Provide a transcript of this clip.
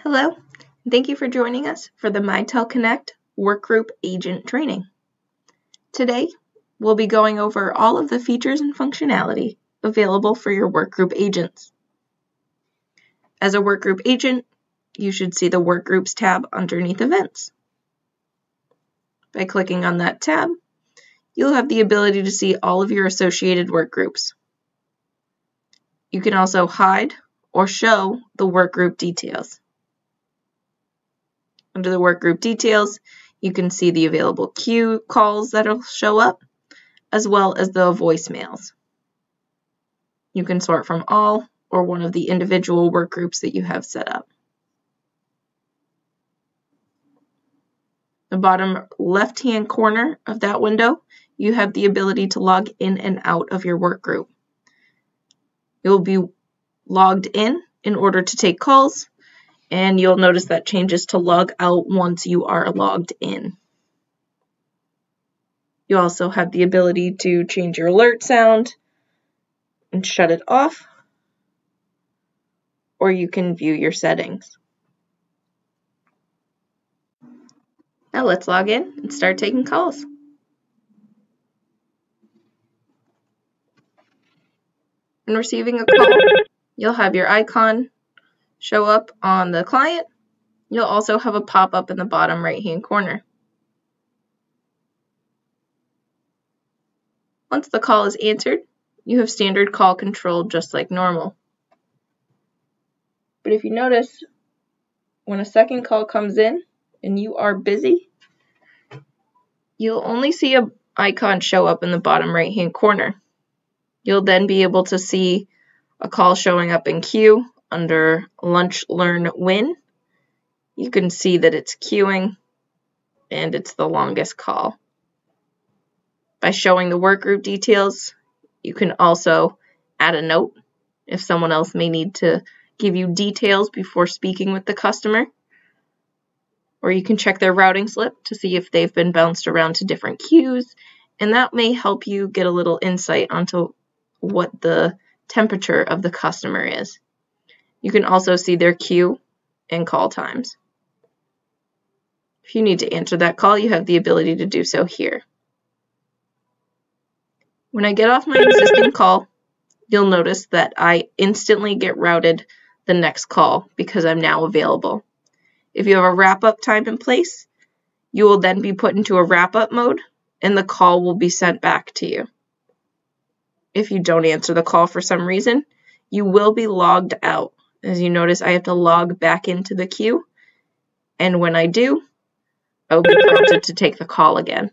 Hello, and thank you for joining us for the Mitel Connect Workgroup Agent training. Today, we'll be going over all of the features and functionality available for your Workgroup Agents. As a Workgroup Agent, you should see the Workgroups tab underneath Events. By clicking on that tab, you'll have the ability to see all of your associated workgroups. You can also hide or show the workgroup details. Under the workgroup details, you can see the available queue calls that will show up, as well as the voicemails. You can sort from all or one of the individual workgroups that you have set up. The bottom left-hand corner of that window, you have the ability to log in and out of your workgroup. You'll be logged in order to take calls, and you'll notice that changes to log out once you are logged in. You also have the ability to change your alert sound and shut it off, or you can view your settings. Now let's log in and start taking calls. When receiving a call, you'll have your icon show up on the client. You'll also have a pop-up in the bottom right-hand corner. Once the call is answered, you have standard call control just like normal. But if you notice, when a second call comes in and you are busy, you'll only see an icon show up in the bottom right-hand corner. You'll then be able to see a call showing up in queue under Lunch, Learn, Win. You can see that it's queuing and it's the longest call. By showing the workgroup details, you can also add a note if someone else may need to give you details before speaking with the customer. Or you can check their routing slip to see if they've been bounced around to different queues, and that may help you get a little insight onto what the temperature of the customer is. You can also see their queue and call times. If you need to answer that call, you have the ability to do so here. When I get off my existing call, you'll notice that I instantly get routed the next call because I'm now available. If you have a wrap-up time in place, you will then be put into a wrap-up mode and the call will be sent back to you. If you don't answer the call for some reason, you will be logged out. As you notice, I have to log back into the queue, and when I do, I'll be prompted to take the call again.